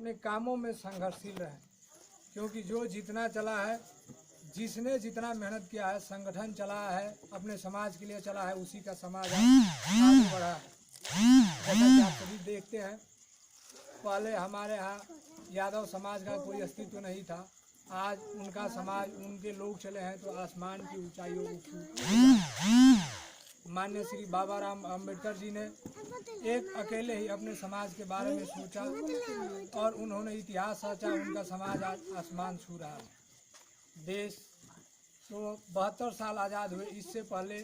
अपने कामों में संघर्षशील रहें, क्योंकि जो जितना चला है, जिसने जितना मेहनत किया है, संगठन चला है, अपने समाज के लिए चला है, उसी का समाज आगे बढ़ा है। जैसा कि आप सभी देखते हैं, पहले हमारे यहाँ यादव समाज का कोई अस्तित्व नहीं था, आज उनका समाज, उनके लोग चले हैं तो आसमान की ऊंचाइयों को छू। माननीय श्री बाबा राम अम्बेडकर जी ने एक अकेले ही अपने समाज के बारे में सोचा और उन्होंने इतिहास रचा, उनका समाज आज आसमान छू रहा है। देश तो 72 साल आज़ाद हुए, इससे पहले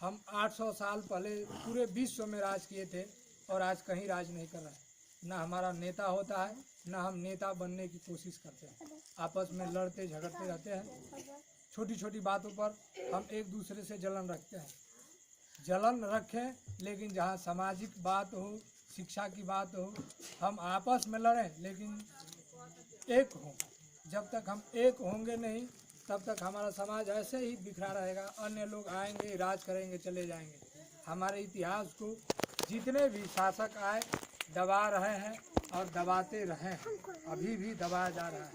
हम 800 साल पहले पूरे विश्व में राज किए थे और आज कहीं राज नहीं कर रहे हैं। ना हमारा नेता होता है, ना हम नेता बनने की कोशिश करते हैं, आपस में लड़ते झगड़ते रहते हैं। छोटी छोटी बातों पर हम एक दूसरे से जलन रखते हैं। जलन रखें, लेकिन जहाँ सामाजिक बात हो, शिक्षा की बात हो, हम आपस में लड़ें, लेकिन एक हों। जब तक हम एक होंगे नहीं, तब तक हमारा समाज ऐसे ही बिखरा रहेगा। अन्य लोग आएंगे, राज करेंगे, चले जाएंगे। हमारे इतिहास को जितने भी शासक आए दबा रहे हैं और दबाते रहे हैं, अभी भी दबाया जा रहा है।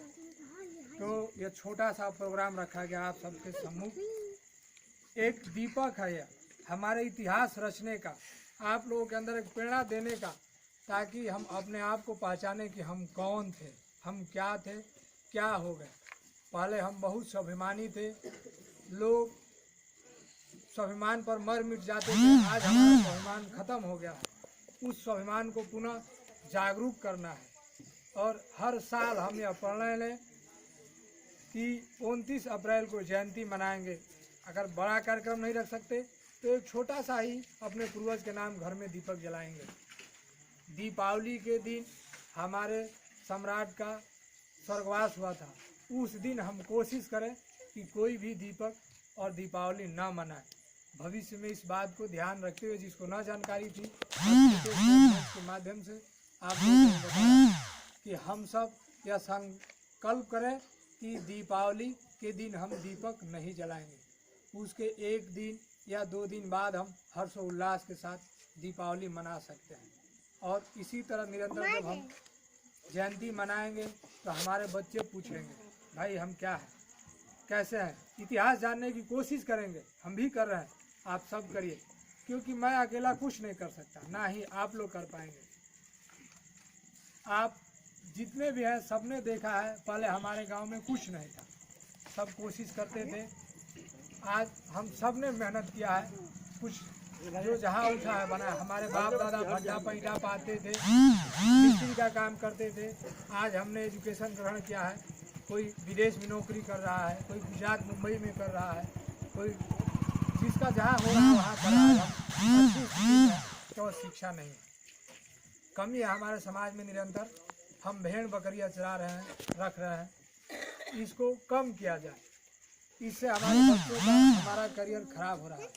तो यह छोटा सा प्रोग्राम रखा गया आप सबके सम्मुख, एक दीपक है यह हमारे इतिहास रचने का, आप लोगों के अंदर एक प्रेरणा देने का, ताकि हम अपने आप को पहचाने कि हम कौन थे, हम क्या थे, क्या हो गए। पहले हम बहुत स्वाभिमानी थे, लोग स्वाभिमान पर मर मिट जाते थे, आज हमारा स्वाभिमान खत्म हो गया है। उस स्वाभिमान को पुनः जागरूक करना है और हर साल हम यह प्रण लें कि 29 अप्रैल को जयंती मनाएंगे। अगर बड़ा कार्यक्रम नहीं रख सकते तो एक छोटा सा ही अपने पूर्वज के नाम घर में दीपक जलाएंगे। दीपावली के दिन हमारे सम्राट का स्वर्गवास हुआ था, उस दिन हम कोशिश करें कि कोई भी दीपक और दीपावली न मनाए। भविष्य में इस बात को ध्यान रखते हुए, जिसको न जानकारी थी, के माध्यम से आप लोगों को बताया कि हम सब यह संकल्प करें कि दीपावली के दिन हम दीपक नहीं जलाएंगे। उसके एक दिन या 2 दिन बाद हम हर्षोल्लास के साथ दीपावली मना सकते हैं। और इसी तरह निरंतर जब हम जयंती मनाएंगे तो हमारे बच्चे पूछेंगे, भाई हम क्या हैं, कैसे हैं। इतिहास जानने की कोशिश करेंगे, हम भी कर रहे हैं, आप सब करिए, क्योंकि मैं अकेला कुछ नहीं कर सकता, ना ही आप लोग कर पाएंगे। आप जितने भी हैं सबने देखा है, पहले हमारे गांव में कुछ नहीं था, सब कोशिश करते थे। आज हम सब ने मेहनत किया है, कुछ जो जहाँ उठा है बना। हमारे बाप दादा भट्टा पैंटा पाते थे, मिस्त्री का काम करते थे। आज हमने एजुकेशन ग्रहण किया है, कोई विदेश में नौकरी कर रहा है, कोई गुजरात मुंबई में कर रहा है, कोई जिसका जहाँ हो रहा है वहाँ कर रहा है। तो शिक्षा नहीं है, कमी है हमारे समाज में। निरंतर हम भेड़ बकरियाँ चरा रहे हैं, रख रहे हैं, इसको कम किया जाए। इससे हमारे बच्चों का, हमारा करियर खराब हो रहा है।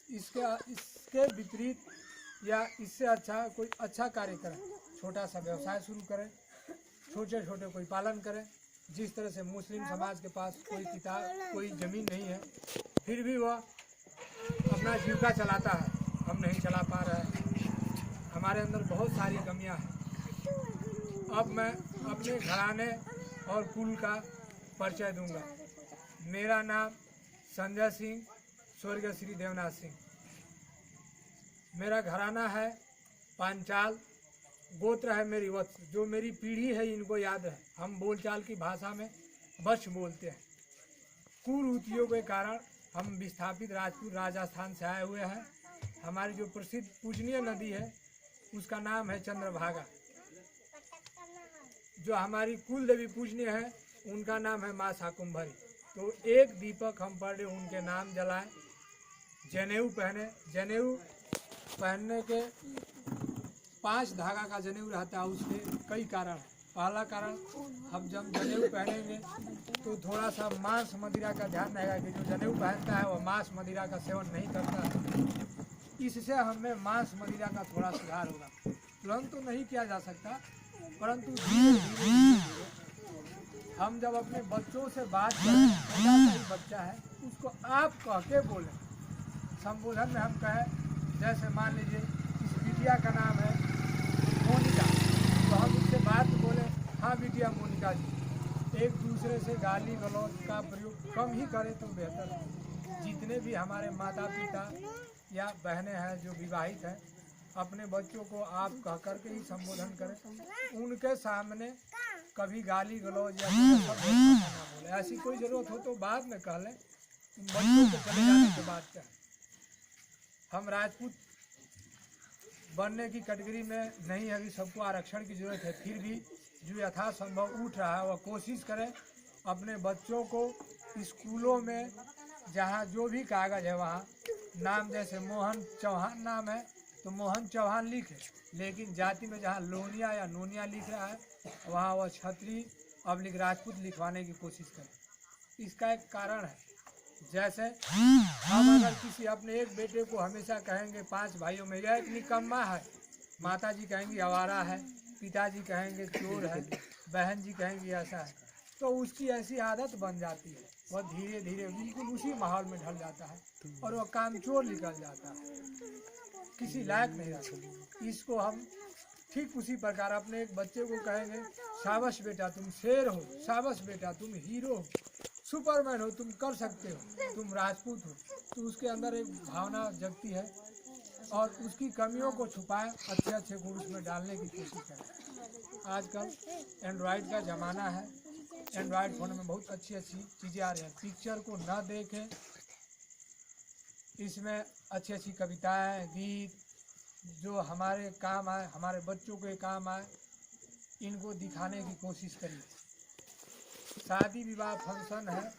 इसके विपरीत या इससे अच्छा कोई अच्छा कार्य करें, छोटा सा व्यवसाय शुरू करें, छोटे छोटे कोई पालन करें। जिस तरह से मुस्लिम समाज के पास कोई ज़मीन नहीं है, फिर भी वह अपना जीविका चलाता है, हम नहीं चला पा रहे हैं। हमारे अंदर बहुत सारी कमियां हैं। अब मैं अपने घराने और कुल का परिचय दूंगा। मेरा नाम संजय सिंह, स्वर्गीय श्री देवनाथ सिंह। मेरा घराना है पांचाल, गोत्र है मेरी वत्स। जो मेरी पीढ़ी है इनको याद है, हम बोलचाल की भाषा में वत्स बोलते हैं। कुरीतियों के कारण हम विस्थापित राजपूत राजस्थान से आए हुए हैं। हमारी जो प्रसिद्ध पूजनीय नदी है उसका नाम है चंद्रभागा। जो हमारी कुल देवी पूजनीय है उनका नाम है माँ शाकुंभरी। तो एक दीपक हम पर डे उनके नाम जलाएं। जनेऊ पहने, जनेऊ पहनने के 5 धागा का जनेऊ रहता है, उसके कई कारण। पहला कारण, हम जब जनेऊ पहनेंगे तो थोड़ा सा मांस मदिरा का ध्यान रहेगा कि जो जनेऊ पहनता है वह मांस मदिरा का सेवन नहीं करता है। इससे हमें मांस मदिरा का थोड़ा सुधार होगा। तुरंत तो नहीं किया जा सकता, परंतु धीरे धीरे हम जब अपने बच्चों से बात करें, छोटा सा ही बच्चा है उसको आप कह के बोलें। संबोधन में हम कहें, जैसे मान लीजिए इस बिटिया का नाम है मोनिका, तो हम उससे बात बोलें, या मोनिका जी एक दूसरे से गाली गलौज का प्रयोग कम ही करें तो बेहतर है। जितने भी हमारे माता पिता या बहनें हैं जो विवाहित हैं, अपने बच्चों को आप कह करके ही संबोधन करें। उनके सामने कभी गाली गलौज या शब्द ना बोले। ऐसी कोई ज़रूरत हो तो बाद में कह लें, बच्चों के चले जाने के बाद क्या। हम राजपूत बनने की कैटेगरी में नहीं है, अभी सबको आरक्षण की जरूरत है। फिर भी जो यथासंभव उठ रहा है वह कोशिश करें अपने बच्चों को स्कूलों में जहाँ जो भी कागज़ है वहाँ नाम, जैसे मोहन चौहान नाम है तो मोहन चौहान लिखे, लेकिन जाति में जहाँ लोनिया या नोनिया लिख रहा है वहाँ वह क्षत्रिय अब्लिक राजपूत लिखवाने की कोशिश करें। इसका एक कारण है, जैसे हम अगर किसी अपने एक बेटे को हमेशा कहेंगे 5 भाइयों में यह एक निकम्मा है, माता जी कहेंगी आवारा है, पिताजी कहेंगे चोर है, बहन जी कहेंगी ऐसा है, तो उसकी ऐसी आदत बन जाती है, वह धीरे धीरे बिल्कुल उसी माहौल में ढल जाता है और वह कामचोर निकल जाता है, किसी लायक नहीं रहता। इसको हम ठीक उसी प्रकार अपने एक बच्चे को कहेंगे शाबाश बेटा तुम शेर हो, शाबाश बेटा तुम हीरो हो, सुपरमैन हो, तुम कर सकते हो, तुम राजपूत हो, तो उसके अंदर एक भावना जगती है और उसकी कमियों को छुपाए अच्छे अच्छे गुण उसमें डालने की कोशिश करें। आजकल एंड्रॉयड का ज़माना है, एंड्रॉयड फ़ोन में बहुत अच्छी अच्छी चीज़ें आ रही हैं। पिक्चर को न देखें, इसमें अच्छी अच्छी कविताएं, गीत जो हमारे काम आए, हमारे बच्चों के काम आए, इनको दिखाने की कोशिश करिए। शादी विवाह फंक्शन है,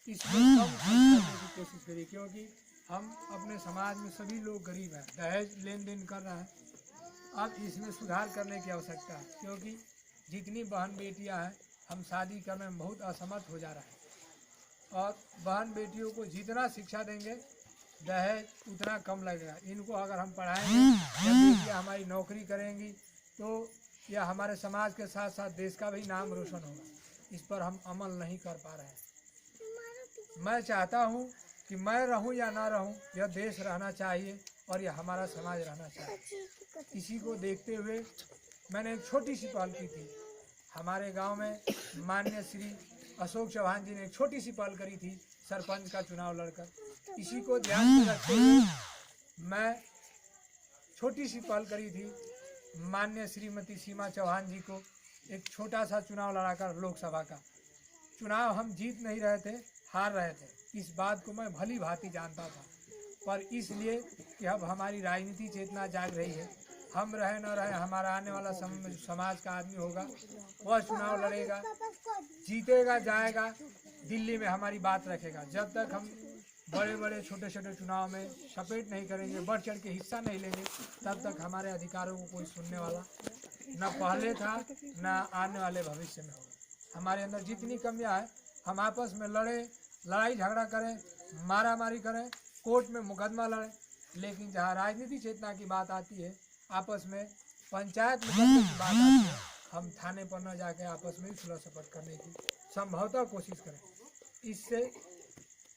इसमें कम खर्च करने की कोशिश करिए, क्योंकि हम अपने समाज में सभी लोग गरीब हैं, दहेज लेन देन कर रहे हैं। अब इसमें सुधार करने की आवश्यकता है, क्योंकि जितनी बहन बेटियां हैं हम शादी करने में बहुत असमर्थ हो जा रहे हैं और बहन बेटियों को जितना शिक्षा देंगे दहेज उतना कम लगेगा। इनको अगर हम पढ़ाएंगे या बेटियाँ हमारी नौकरी करेंगी तो यह हमारे समाज के साथ साथ देश का भी नाम रोशन होगा। इस पर हम अमल नहीं कर पा रहे हैं। मैं चाहता हूँ कि मैं रहूँ या ना रहूँ, यह देश रहना चाहिए और यह हमारा समाज रहना चाहिए। इसी को देखते हुए मैंने एक छोटी सी पहल की थी। हमारे गांव में माननीय श्री अशोक चौहान जी ने एक छोटी सी पहल करी थी सरपंच का चुनाव लड़कर। इसी को ध्यान में रखते हुए मैं छोटी सी पहल करी थी, माननीय श्रीमती सीमा चौहान जी को एक छोटा सा चुनाव लड़ाकर लोकसभा का चुनाव हम जीत नहीं रहे थे, हार रहे थे। इस बात को मैं भली भांति जानता था, पर इसलिए कि अब हमारी राजनीति चेतना जाग रही है। हम रहे न रहे, हमारा आने वाला समय में जो समाज का आदमी होगा वह चुनाव लड़ेगा, जीतेगा, जाएगा, दिल्ली में हमारी बात रखेगा। जब तक हम बड़े बड़े छोटे छोटे चुनाव में सपेट नहीं करेंगे, बढ़ चढ़ के हिस्सा नहीं लेंगे, तब तक हमारे अधिकारों को कोई सुनने वाला न पहले था न आने वाले भविष्य में होगा। हमारे अंदर जितनी कमियां हैं, हम आपस में लड़े, लड़ाई झगड़ा करें, मारा मारी करें, कोर्ट में मुकदमा लड़ें, लेकिन जहाँ राजनीति चेतना की बात आती है, आपस में पंचायत मुकदमे की बात आती है, हम थाने पर न जाके आपस में सुलह सपट करने की संभवतः कोशिश करें। इससे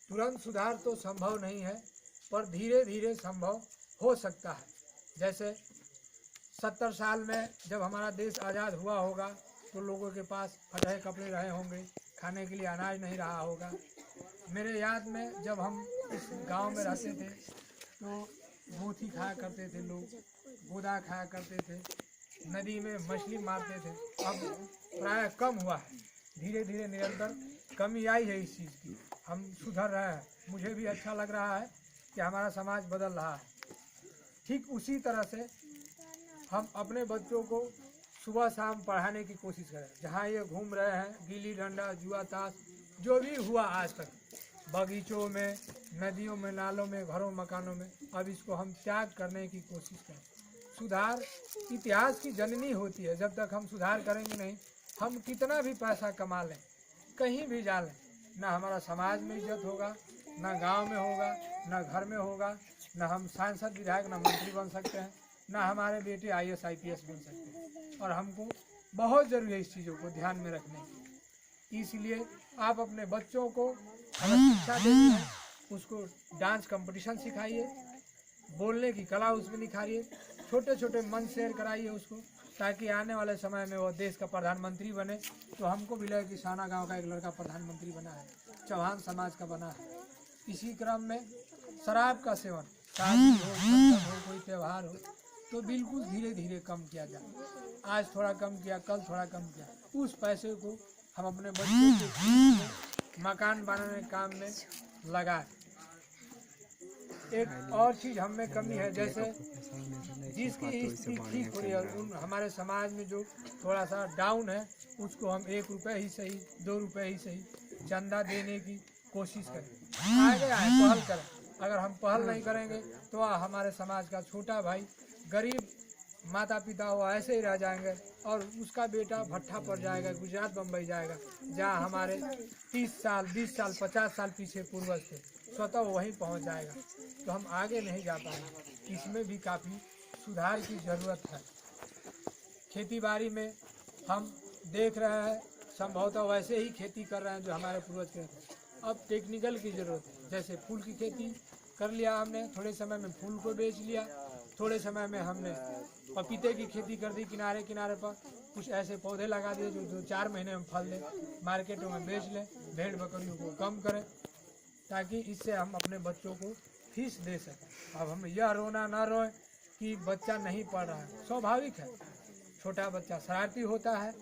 तुरंत सुधार तो संभव नहीं है, पर धीरे धीरे संभव हो सकता है। जैसे 70 साल में जब हमारा देश आज़ाद हुआ होगा तो लोगों के पास फटे कपड़े रहे होंगे, खाने के लिए अनाज नहीं रहा होगा। मेरे याद में जब हम इस गांव में रहते थे तो मोती खाया करते थे लोग, गोदा खाया करते थे, नदी में मछली मारते थे। अब प्राय कम हुआ है, धीरे धीरे निरंतर कमी आई है इस चीज़ की। हम सुधर रहे हैं, मुझे भी अच्छा लग रहा है कि हमारा समाज बदल रहा है। ठीक उसी तरह से हम अपने बच्चों को सुबह शाम पढ़ाने की कोशिश करें। जहाँ ये घूम रहे हैं, गिल्ली डंडा, जुआ ताश, जो भी हुआ आज तक, बगीचों में, नदियों में, नालों में, घरों मकानों में, अब इसको हम त्याग करने की कोशिश करें। सुधार इतिहास की जननी होती है, जब तक हम सुधार करेंगे नहीं, हम कितना भी पैसा कमा लें, कहीं भी जा लें, ना हमारा समाज में इज्जत होगा, ना गांव में होगा, ना घर में होगा, ना हम सांसद विधायक ना मंत्री बन सकते हैं, ना हमारे बेटे IAS IPS बन सकते हैं। और हमको बहुत ज़रूरी है इस चीज़ों को ध्यान में रखने की। इसलिए आप अपने बच्चों को अगर शिक्षा देनी है, उसको डांस कंपटीशन सिखाइए, बोलने की कला उसमें निखारिए, छोटे छोटे मंच शेयर कराइए उसको, ताकि आने वाले समय में वो देश का प्रधानमंत्री बने। तो हमको भी लगे कि साना गांव का एक लड़का प्रधानमंत्री बना है, चौहान समाज का बना है। इसी क्रम में शराब का सेवन, शादी हो, फंक्शन हो, कोई त्यौहार हो, तो बिल्कुल धीरे धीरे कम किया जाए। आज थोड़ा कम किया, कल थोड़ा कम किया, उस पैसे को हम अपने बच्चों के फीस में, मकान बनाने के काम में लगाए। एक और चीज़ हम में कमी है, जैसे जिसकी स्थिति ठीक हो रही है, उन हमारे समाज में जो थोड़ा सा डाउन है, उसको हम 1 रुपये ही सही, 2 रुपये ही सही चंदा देने की कोशिश करें, आगे आए, पहल करें। अगर हम पहल नहीं करेंगे तो हमारे समाज का छोटा भाई, गरीब माता पिता वो ऐसे ही रह जाएंगे और उसका बेटा भट्ठा पड़ जाएगा, गुजरात बम्बई जाएगा, जहाँ हमारे 30 साल 20 साल 50 साल पीछे पूर्वज थे, स्वतः वहीं पहुँच जाएगा। तो हम आगे नहीं जा पाएंगे। इसमें भी काफ़ी सुधार की ज़रूरत है। खेती बाड़ी में हम देख रहे हैं, संभवतः वैसे ही खेती कर रहे हैं जो हमारे पूर्वज करते थे। अब टेक्निकल की ज़रूरत है। जैसे फूल की खेती कर लिया हमने, थोड़े समय में फूल को बेच लिया, थोड़े समय में हमने पपीते की खेती कर दी, किनारे किनारे पर कुछ ऐसे पौधे लगा दिए जो 2-4 महीने में फल दें, मार्केटों में बेच लें, भेड़ बकरियों को कम करें, ताकि इससे हम अपने बच्चों को फीस दे सकें। अब हम यह रोना ना रोएं कि बच्चा नहीं पढ़ रहा है, स्वाभाविक है। छोटा बच्चा शरारती होता है,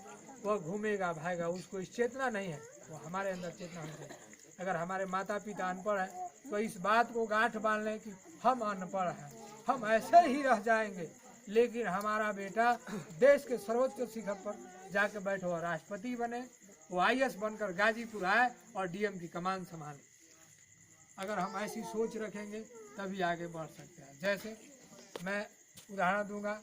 वह घूमेगा भागेगा, उसको इस चेतना नहीं है, वो हमारे अंदर चेतना होनी चाहिए। अगर हमारे माता पिता अनपढ़ हैं तो इस बात को गांठ बांध लें कि हम अनपढ़ हैं, हम ऐसे ही रह जाएंगे, लेकिन हमारा बेटा देश के सर्वोच्च शिखर पर जाके बैठे हुआ राष्ट्रपति बने, वो IAS बनकर गाजीपुर आए और DM की कमान संभाले। अगर हम ऐसी सोच रखेंगे तभी आगे बढ़ सकते हैं। जैसे मैं उदाहरण दूंगा,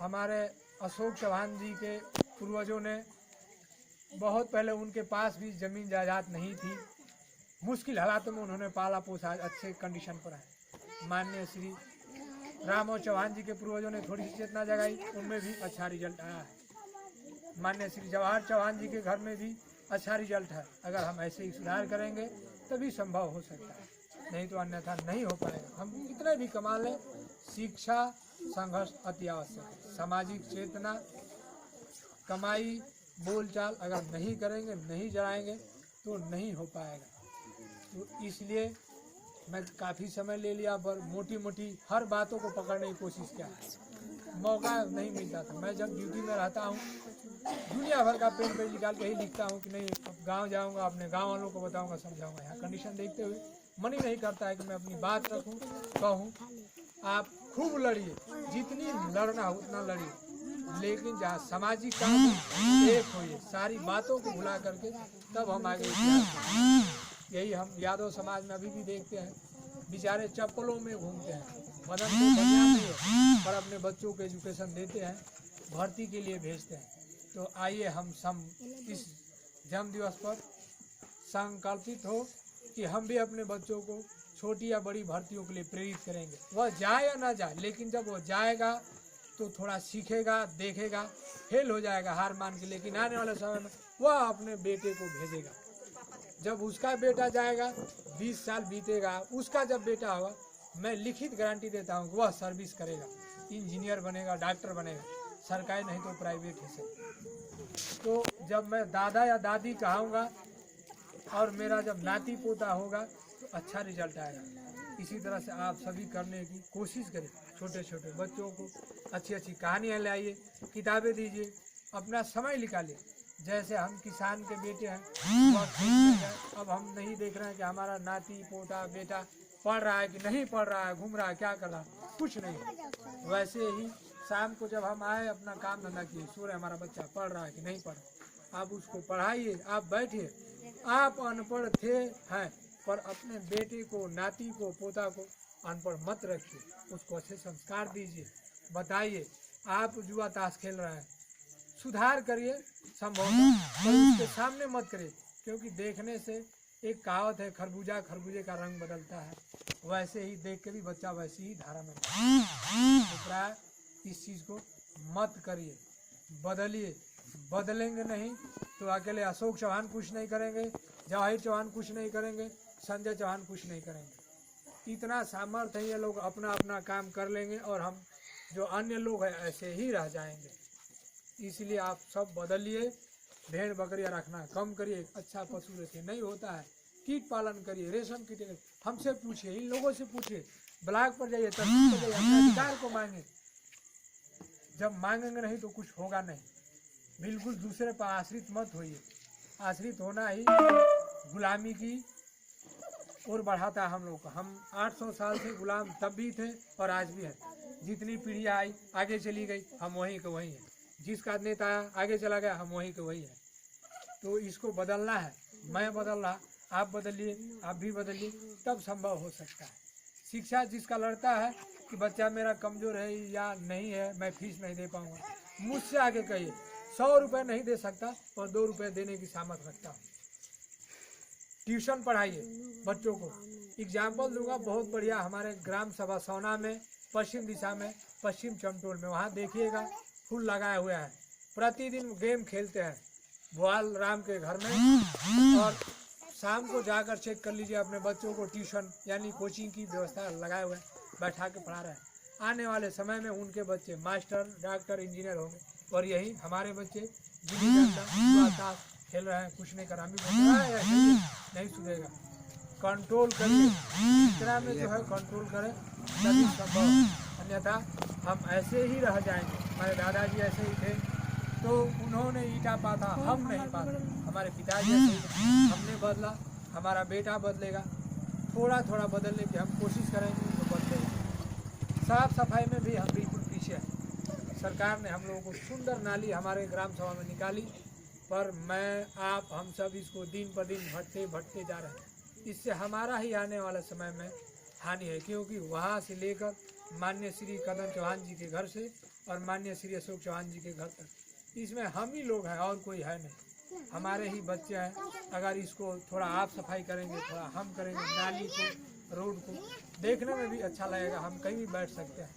हमारे अशोक चौहान जी के पूर्वजों ने बहुत पहले, उनके पास भी ज़मीन जायदाद नहीं थी, मुश्किल हालातों में उन्होंने पाला पोसा, अच्छे कंडीशन पर है। माननीय श्री रामो चौहान जी के पूर्वजों ने थोड़ी सी चेतना जगाई, उनमें भी अच्छा रिजल्ट आया है। माननीय श्री जवाहर चौहान जी के घर में भी अच्छा रिजल्ट है। अगर हम ऐसे ही सुधार करेंगे तभी संभव हो सकता है, नहीं तो अन्यथा नहीं हो पाएगा। हम कितने भी कमा लें, शिक्षा संघर्ष अति आवश्यक है। सामाजिक चेतना, कमाई, बोलचाल अगर नहीं करेंगे, नहीं जराएंगे तो नहीं हो पाएगा। तो इसलिए मैं काफ़ी समय ले लिया, पर मोटी मोटी हर बातों को पकड़ने की कोशिश किया, मौका नहीं मिलता था। मैं जब ड्यूटी में रहता हूँ, दुनिया भर का पेन पेज निकाल के ही लिखता हूँ कि नहीं, अब गांव जाऊँगा, अपने गांव वालों को बताऊँगा, समझाऊँगा। यहाँ कंडीशन देखते हुए मन ही नहीं करता है कि मैं अपनी बात रखूँ, कहूँ। आप खूब लड़िए, जितनी लड़ना हो उतना लड़िए, लेकिन जहाँ सामाजिक काम एक होइए, सारी बातों को भुला करके तब हम आगे। यही हम यादव समाज में अभी भी देखते हैं, बेचारे चप्पलों में घूमते हैं, बदन को बनियान नहीं है, पर अपने बच्चों को एजुकेशन देते हैं, भर्ती के लिए भेजते हैं। तो आइए हम इस जन्म दिवस पर संकल्पित हो कि हम भी अपने बच्चों को छोटी या बड़ी भर्तियों के लिए प्रेरित करेंगे। वह जाए या ना जाए, लेकिन जब वह जाएगा तो थोड़ा सीखेगा, देखेगा, फेल हो जाएगा हार मान के, लेकिन आने वाले समय में वह अपने बेटे को भेजेगा। जब उसका बेटा जाएगा, 20 साल बीतेगा, उसका जब बेटा होगा, मैं लिखित गारंटी देता हूँ कि वह सर्विस करेगा, इंजीनियर बनेगा, डॉक्टर बनेगा, सरकारी नहीं तो प्राइवेट है सर। तो जब मैं दादा या दादी कहूँगा और मेरा जब नाती पोता होगा तो अच्छा रिजल्ट आएगा। इसी तरह से आप सभी करने की कोशिश करें। छोटे छोटे बच्चों को अच्छी अच्छी कहानियाँ लाइए, किताबें दीजिए, अपना समय निकालिए। जैसे हम किसान के बेटे हैं, अब हम नहीं देख रहे हैं कि हमारा नाती पोता बेटा पढ़ रहा है कि नहीं पढ़ रहा है, घूम रहा है, क्या कर रहा है, कुछ नहीं। वैसे ही शाम को जब हम आए, अपना काम धंधा किए, सो रहे हमारा बच्चा पढ़ रहा है कि नहीं पढ़ रहा, आप उसको पढ़ाइए, आप बैठिए। आप अनपढ़ थे हैं, पर अपने बेटे को, नाती को, पोता को अनपढ़ मत रखिए, उसको अच्छे संस्कार दीजिए, बताइए। आप जुआ ताश खेल रहे हैं, सुधार करिए, संभव पर उसके सामने मत करिए, क्योंकि देखने से एक कहावत है, खरबूजा खरबूजे का रंग बदलता है, वैसे ही देख के भी बच्चा वैसी ही धारा में तो प्राय इस चीज़ को मत करिए, बदलिए। बदलेंगे नहीं तो अकेले अशोक चौहान कुछ नहीं करेंगे, जवाहिर चौहान कुछ नहीं करेंगे, संजय चौहान कुछ नहीं करेंगे। इतना सामर्थ्य है, ये लोग अपना अपना काम कर लेंगे और हम जो अन्य लोग हैं ऐसे ही रह जाएंगे। इसलिए आप सब बदलिए, भेड़ बकरियां रखना कम करिए, अच्छा पशु रखिए, नहीं होता है कीट पालन करिए, रेशम कीट, हमसे पूछिए, इन लोगों से पूछिए, ब्लॉक पर जाइए, तहसील पर जाइए, अपने अधिकार को मांगे। जब मांगेंगे नहीं तो कुछ होगा नहीं। बिल्कुल दूसरे पर आश्रित मत होइए, आश्रित होना ही गुलामी की ओर बढ़ाता है हम लोग को। हम 800 साल से गुलाम तब भी थे और आज भी है। जितनी पीढ़ियाँ आई आगे चली गई, हम वहीं के वहीं हैं। जिसका नेता आया आगे चला गया, हम वहीं के वहीं हैं। तो इसको बदलना है, मैं बदल रहा, आप बदलिए, आप भी बदलिए, तब संभव हो सकता है। शिक्षा जिसका लड़ता है कि बच्चा मेरा कमज़ोर है या नहीं है, मैं फीस नहीं दे पाऊँगा, मुझसे आगे कहिए। 100 रुपये नहीं दे सकता और 2 रुपये देने की सामर्थ्य रखता हूँ। ट्यूशन पढ़ाइए बच्चों को। एग्जाम्पल दूंगा बहुत बढ़िया, हमारे ग्राम सभा सोना में पश्चिम दिशा में, पश्चिम चमटोल में, वहाँ देखिएगा फूल लगाए हुए हैं। प्रतिदिन गेम खेलते हैं भोआल राम के घर में, और शाम को जाकर चेक कर लीजिए अपने बच्चों को ट्यूशन यानी कोचिंग की व्यवस्था लगाए हुए हैं, बैठा के पढ़ा रहे हैं। आने वाले समय में उनके बच्चे मास्टर, डॉक्टर, इंजीनियर होंगे, और यही हमारे बच्चे गिल्ली डंडा खेल रहे हैं, कुछ नहीं कर रहा, नहीं सुधरेगा। कंट्रोल करिए, इतना में जो है कंट्रोल करें तभी संभव, अन्यथा हम ऐसे ही रह जाएंगे। हमारे दादाजी ऐसे ही थे तो उन्होंने ईंटा पाथा, हम नहीं पाते। हमारे पिताजी ऐसे ही, हमने बदला, हमारा बेटा बदलेगा। थोड़ा थोड़ा बदलने की हम कोशिश करेंगे तो बदलेगा। साफ सफाई में भी हम बिल्कुल पीछे हैं। सरकार ने हम लोगों को सुंदर नाली हमारे ग्राम सभा में निकाली, पर मैं आप हम सब इसको दिन पर दिन भटते जा रहे हैं। इससे हमारा ही आने वाले समय में हानि है, क्योंकि वहाँ से लेकर माननीय श्री कदम चौहान जी के घर से और माननीय श्री अशोक चौहान जी के घर तक, इसमें हम ही लोग हैं और कोई है नहीं, हमारे ही बच्चे हैं। अगर इसको थोड़ा आप सफाई करेंगे, थोड़ा हम करेंगे, नाली को, रोड को देखने में भी अच्छा लगेगा, हम कहीं भी बैठ सकते हैं।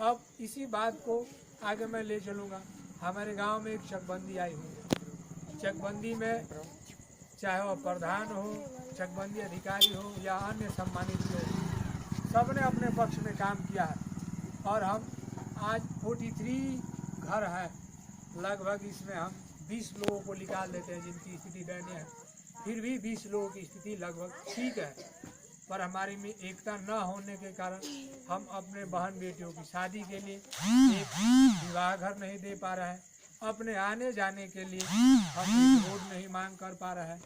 अब इसी बात को आगे मैं ले चलूँगा। हमारे गांव में एक चकबंदी आई हुई है। चकबंदी में चाहे वह प्रधान हो, चकबंदी अधिकारी हो या अन्य सम्मानित लोग, सबने अपने पक्ष में काम किया है। और हम आज 43 घर हैं लगभग, इसमें हम 20 लोगों को निकाल देते हैं जिनकी स्थिति दयनीय है। फिर भी 20 लोगों की स्थिति लगभग ठीक है, पर हमारी में एकता न होने के कारण हम अपने बहन बेटियों की शादी के लिए एक विवाह घर नहीं दे पा रहे हैं। अपने आने जाने के लिए हम एक रोड नहीं मांग कर पा रहे हैं।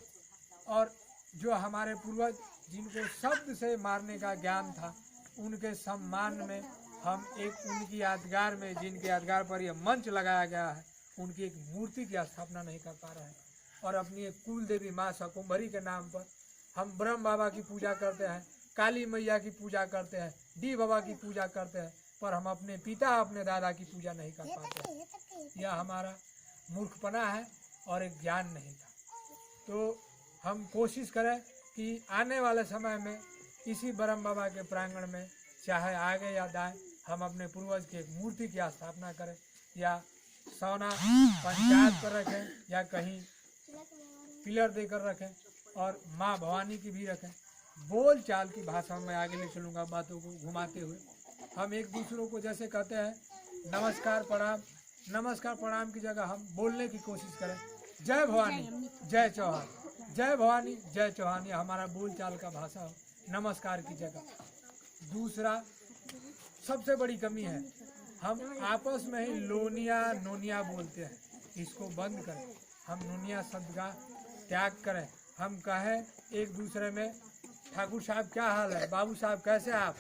और जो हमारे पूर्वज जिनको शब्द से मारने का ज्ञान था, उनके सम्मान में हम एक उनकी यादगार में, जिनके यादगार पर यह मंच लगाया गया है, उनकी एक मूर्ति की स्थापना नहीं कर पा रहे हैं। और अपनी एक कुल देवी माँ शाकुंभरी के नाम पर हम ब्रह्म बाबा की पूजा करते हैं, काली मैया की पूजा करते हैं, डी बाबा की पूजा करते हैं, पर हम अपने पिता, अपने दादा की पूजा नहीं कर पाते हैं। यह हमारा मूर्खपना है और एक ज्ञान नहीं था। तो हम कोशिश करें कि आने वाले समय में इसी ब्रह्म बाबा के प्रांगण में, चाहे आगे या दाएं, हम अपने पूर्वज की एक मूर्ति की स्थापना करें, या सोना पंचायत पर रखें या कहीं पिलर देकर रखें, और माँ भवानी की भी रखें। बोल चाल की भाषा में आगे ले चलूँगा बातों को घुमाते हुए। हम एक दूसरों को जैसे कहते हैं नमस्कार प्रणाम, नमस्कार प्रणाम की जगह हम बोलने की कोशिश करें जय भवानी जय चौहान, जय भवानी जय चौहान, ये हमारा बोल चाल का भाषा हो नमस्कार की जगह। दूसरा सबसे बड़ी कमी है, हम आपस में ही लोनिया नोनिया बोलते हैं, इसको बंद करें। हम नोनिया शब्द का त्याग करें। हम कहें एक दूसरे में ठाकुर साहब क्या हाल है, बाबू साहब कैसे आप,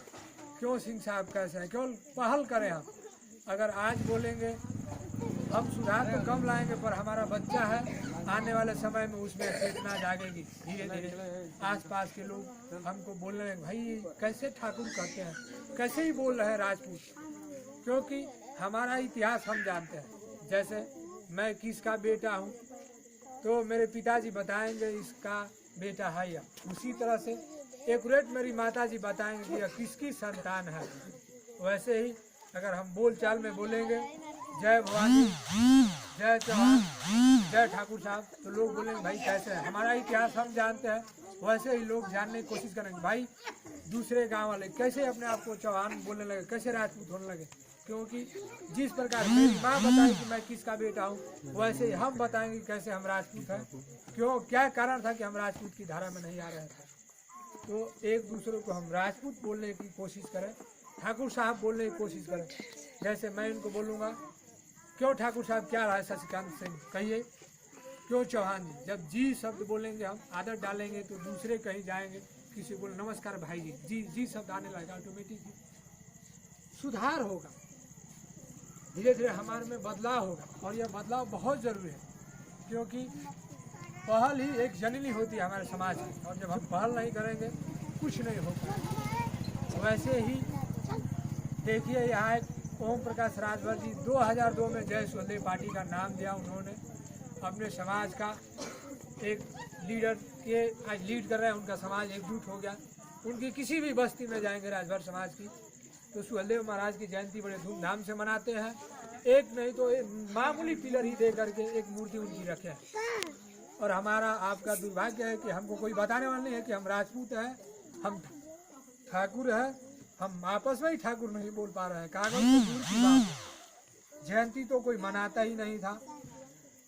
क्यों सिंह साहब कैसे हैं, केवल पहल करें। हम अगर आज बोलेंगे हम सुधार तो कम लाएंगे, पर हमारा बच्चा है, आने वाले समय में उसमें चेतना जागेगी। धीरे धीरे आसपास के लोग हमको बोलने लगे, भाई कैसे ठाकुर कहते हैं, कैसे ही बोल रहे हैं राजपूत, क्योंकि हमारा इतिहास हम जानते हैं। जैसे मैं किसका बेटा हूँ तो मेरे पिताजी बताएंगे इसका बेटा है, या उसी तरह से एक्यूरेट मेरी माताजी बताएंगे कि यह किसकी संतान है। वैसे ही अगर हम बोल चाल में बोलेंगे जय भवानी जय चौहान जय ठाकुर साहब, तो लोग बोलेंगे भाई कैसे है। हमारा इतिहास हम जानते हैं, वैसे ही लोग जानने की कोशिश करेंगे। भाई दूसरे गांव वाले कैसे अपने आप को चौहान बोलने लगे, कैसे राजपूत होने लगे, क्योंकि जिस प्रकार मेरी माँ बताई कि मैं किसका बेटा हूँ, वैसे ही हम बताएंगे कैसे हम राजपूत हैं, क्यों क्या कारण था कि हम राजपूत की धारा में नहीं आ रहे थे। तो एक दूसरे को हम राजपूत बोलने की कोशिश करें, ठाकुर साहब बोलने की कोशिश करें। जैसे मैं इनको बोलूँगा, क्यों ठाकुर साहब क्या रहा है शशिकांत सिंह, कहिए क्यों चौहान जी। जब जी शब्द बोलेंगे, हम आदत डालेंगे तो दूसरे कहीं जाएंगे, किसी को नमस्कार भाई जी, जी जी शब्द आने लगेगा, ऑटोमेटिक सुधार होगा, धीरे धीरे हमारे में बदलाव होगा। और यह बदलाव बहुत ज़रूरी है, क्योंकि पहल ही एक जननी होती है हमारे समाज की, और जब हम पहल नहीं करेंगे कुछ नहीं होगा। वैसे ही देखिए, यहाँ एक ओम प्रकाश राजभर जी 2002 में जय सुखदेव पार्टी का नाम दिया उन्होंने। अपने समाज का एक लीडर के आज लीड कर रहे हैं, उनका समाज एकजुट हो गया। उनकी किसी भी बस्ती में जाएंगे राजभर समाज की, तो सुखदेव महाराज की जयंती बड़े धूमधाम से मनाते हैं। एक नहीं तो एक मामूली पिलर ही दे करके एक मूर्ति उनकी रखे हैं। और हमारा आपका दुर्भाग्य है कि हमको कोई बताने वाला नहीं है कि हम राजपूत हैं, हम ठाकुर हैं, हम आपस में ही ठाकुर नहीं बोल पा रहे हैं। कागज तो दूर की बात है, जयंती तो कोई मनाता ही नहीं था,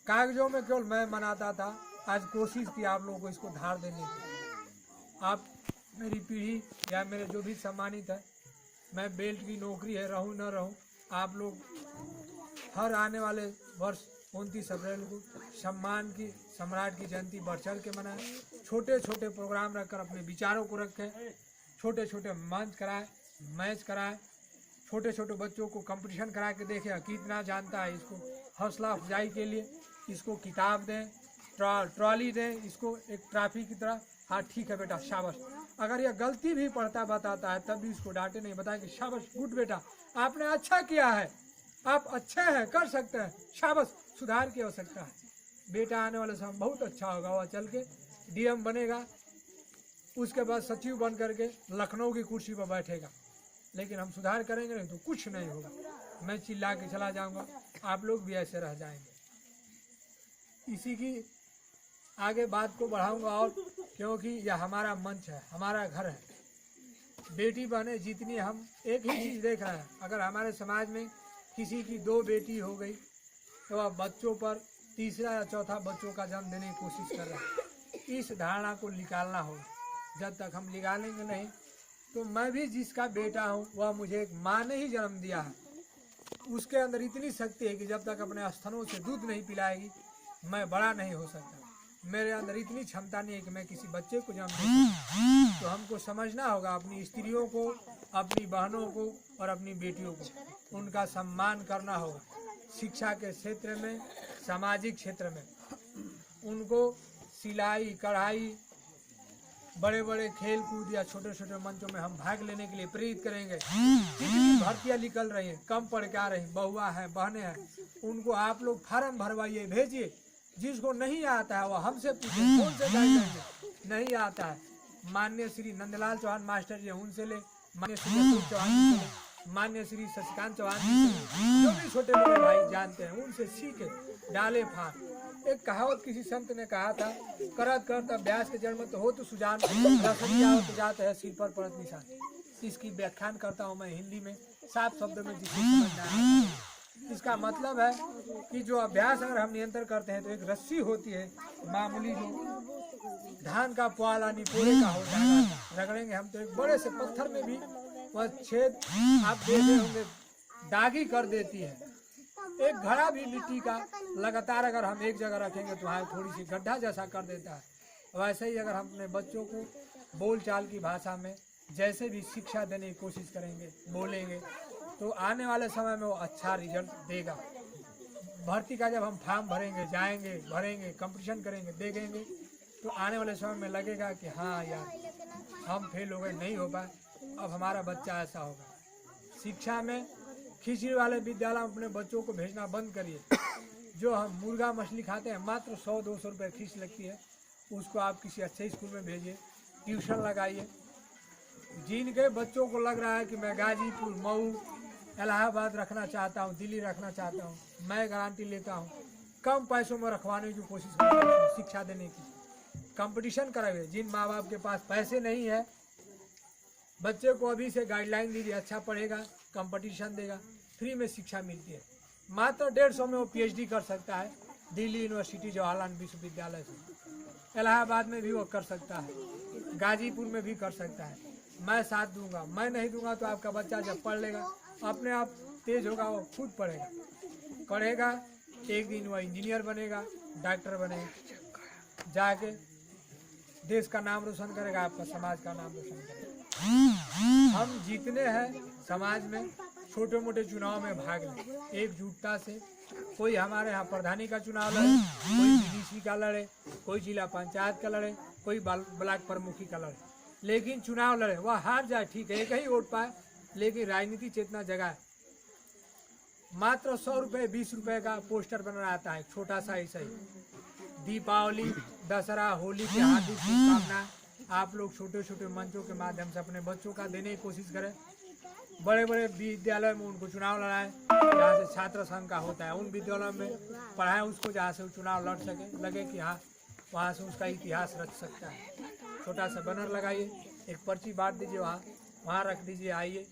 कागजों में केवल मैं मनाता था। आज कोशिश की आप लोगों को इसको धार देने की। आप मेरी पीढ़ी या मेरे जो भी सम्मानित है, मैं बेल्ट की नौकरी है, रहूं न रहूं, आप लोग हर आने वाले वर्ष 29 अप्रैल को सम्मान की सम्राट की जयंती बढ़ चढ़ के मनाएं। छोटे छोटे प्रोग्राम रखकर अपने विचारों को रखें, छोटे छोटे मंच कराएं, मैच कराएं, छोटे छोटे बच्चों को कंपटीशन करा के देखें कितना जानता है। इसको हौसला अफजाई के लिए इसको किताब दें, ट्रॉली दें, इसको एक ट्रॉफी की तरह। हाँ ठीक है बेटा, शाबाश। अगर यह गलती भी पढ़ता बताता है तब भी इसको डांटे नहीं, बताए कि शाबाश, गुड बेटा, आपने अच्छा किया है, आप अच्छे हैं, कर सकते हैं, शाबाश, सुधार की आवश्यकता है। बेटा आने वाले समय बहुत अच्छा होगा, वह चल के डीएम बनेगा, उसके बाद सचिव बन करके लखनऊ की कुर्सी पर बैठेगा। लेकिन हम सुधार करेंगे नहीं तो कुछ नहीं होगा। मैं चिल्ला के चला जाऊंगा, आप लोग भी ऐसे रह जाएंगे। इसी की आगे बात को बढ़ाऊंगा, और क्योंकि यह हमारा मंच है, हमारा घर है। बेटी बहनें जितनी, हम एक ही चीज़ देख रहे हैं, अगर हमारे समाज में किसी की 2 बेटी हो गई तो वह बच्चों पर तीसरा या चौथा बच्चों का जन्म देने की कोशिश कर रहे हैं। इस धारणा को निकालना होगा। जब तक हम निकालेंगे नहीं तो मैं भी जिसका बेटा हूँ वह मुझे एक माँ ने ही जन्म दिया है, उसके अंदर इतनी शक्ति है कि जब तक अपने स्तनों से दूध नहीं पिलाएगी मैं बड़ा नहीं हो सकता। मेरे अंदर इतनी क्षमता नहीं है कि मैं किसी बच्चे को जन्म दे सकूं। तो हमको समझना होगा अपनी स्त्रियों को, अपनी बहनों को और अपनी बेटियों को, उनका सम्मान करना होगा। शिक्षा के क्षेत्र में, सामाजिक क्षेत्र में उनको सिलाई कढ़ाई, बड़े बड़े खेल कूद या छोटे छोटे मंचों में हम भाग लेने के लिए प्रेरित करेंगे। जितनी भर्तियाँ निकल रही हैं, कम पढ़ के आ रही, बहुआ हैं, बहनें हैं, उनको आप लोग फार्म भरवाइए, भेजिए। जिसको नहीं आता है वह हमसे पूछे, कौन से गाइड लेंगे, नहीं आता है माननीय श्री नंदलाल चौहान मास्टर जी उनसे ले, माननीय श्री अशोक चौहान जी से ले, माननीय श्री शशिकांत चौहान जी से, जो भी छोटे बड़े भाई जानते हैं उनसे सीखे, डाले फार्म। एक कहावत किसी संत ने कहा था, करत करत अभ्यास के जन्म तो हो तो सुजान, रसरिया तो जाते हैं सिर पर पड़त निशान। इसकी व्याख्यान करता हूँ मैं हिंदी में, साफ शब्द में जिसे समझना है। इसका मतलब है कि जो अभ्यास अगर हम निरंतर करते हैं तो एक रस्सी होती है मामूली, जो धान का पुआल आनी पोरे का हो जाएगा, रगड़ेंगे हम तो एक बड़े से पत्थर में भी वह छेद आप देखे होंगे दागी कर देती है। एक घड़ा भी मिट्टी का लगातार अगर हम एक जगह रखेंगे तो वहाँ थोड़ी सी गड्ढा जैसा कर देता है। वैसे ही अगर हम अपने बच्चों को बोलचाल की भाषा में जैसे भी शिक्षा देने की कोशिश करेंगे, बोलेंगे, तो आने वाले समय में वो अच्छा रिजल्ट देगा। भर्ती का जब हम फॉर्म भरेंगे, जाएंगे, भरेंगे, कंपटीशन करेंगे, देखेंगे, तो आने वाले समय में लगेगा कि हाँ यार हम फेल हो गए, नहीं हो पाए, अब हमारा बच्चा ऐसा होगा। शिक्षा में खिचड़ी वाले विद्यालय में अपने बच्चों को भेजना बंद करिए। जो हम मुर्गा मछली खाते हैं, मात्र 100-200 रुपये फीस लगती है, उसको आप किसी अच्छे स्कूल में भेजिए, ट्यूशन लगाइए। जिनके बच्चों को लग रहा है कि मैं गाजीपुर, मऊ, इलाहाबाद रखना चाहता हूँ, दिल्ली रखना चाहता हूँ, मैं गारंटी लेता हूँ कम पैसों में रखवाने की कोशिश करें, शिक्षा देने की। कंपटीशन कराइए। जिन माँ बाप के पास पैसे नहीं है, बच्चे को अभी से गाइडलाइन दीजिए, अच्छा पढ़ेगा, कंपटीशन देगा, फ्री में शिक्षा मिलती है। मात्र 150 में वो PhD कर सकता है, दिल्ली यूनिवर्सिटी जवाहरलाल विश्वविद्यालय से। इलाहाबाद में भी वो कर सकता है, गाजीपुर में भी कर सकता है। मैं साथ दूंगा, मैं नहीं दूंगा तो आपका बच्चा जब पढ़ लेगा अपने आप तेज होगा, वो खुद पढ़ेगा, एक दिन वो इंजीनियर बनेगा, डॉक्टर बनेगा, जाके देश का नाम रोशन करेगा, आपका समाज का नाम रोशन करेगा। हम जीतने हैं समाज में, छोटे मोटे चुनाव में भाग लें एकजुटता से। कोई हमारे यहाँ प्रधानी का चुनाव लड़े, कोई BDC का लड़े, कोई जिला पंचायत का लड़े, कोई ब्लॉक प्रमुखी का लड़े, लेकिन चुनाव लड़े, वह हार जाए ठीक है, एक ही वोट पाए, लेकिन राजनीति चेतना जगाए। मात्र 100 रुपये 20 रुपये का पोस्टर बना आता है, छोटा सा ऐसा ही। दीपावली, दशहरा, होली की हार्दिक शुभकामना आप लोग छोटे छोटे मंचों के माध्यम से अपने बच्चों का देने की कोशिश करें। बड़े बड़े विद्यालय में उनको चुनाव लड़ाएं, जहाँ से छात्र संघ का होता है उन विद्यालयों में पढ़ाएं उसको, जहाँ से वो चुनाव लड़ सके, लगे कि हाँ वहाँ से उसका इतिहास रच सकता है। छोटा सा बैनर लगाइए, एक पर्ची बांट दीजिए, वहाँ रख दीजिए, आइए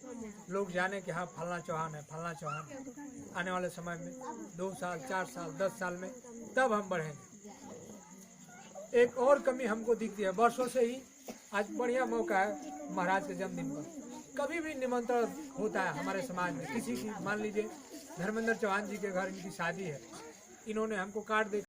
लोग जाने कि हाँ फलना चौहान है, फलना चौहान है। आने वाले समय में 2 साल 4 साल 10 साल में तब हम बढ़ेंगे। एक और कमी हमको दिखती है, वर्षों से ही आज बढ़िया मौका है महाराज के जन्मदिन पर, कभी भी निमंत्रण होता है हमारे समाज में किसी की, मान लीजिए धर्मेंद्र चौहान जी के घर इनकी शादी है, इन्होंने हमको कार्ड दे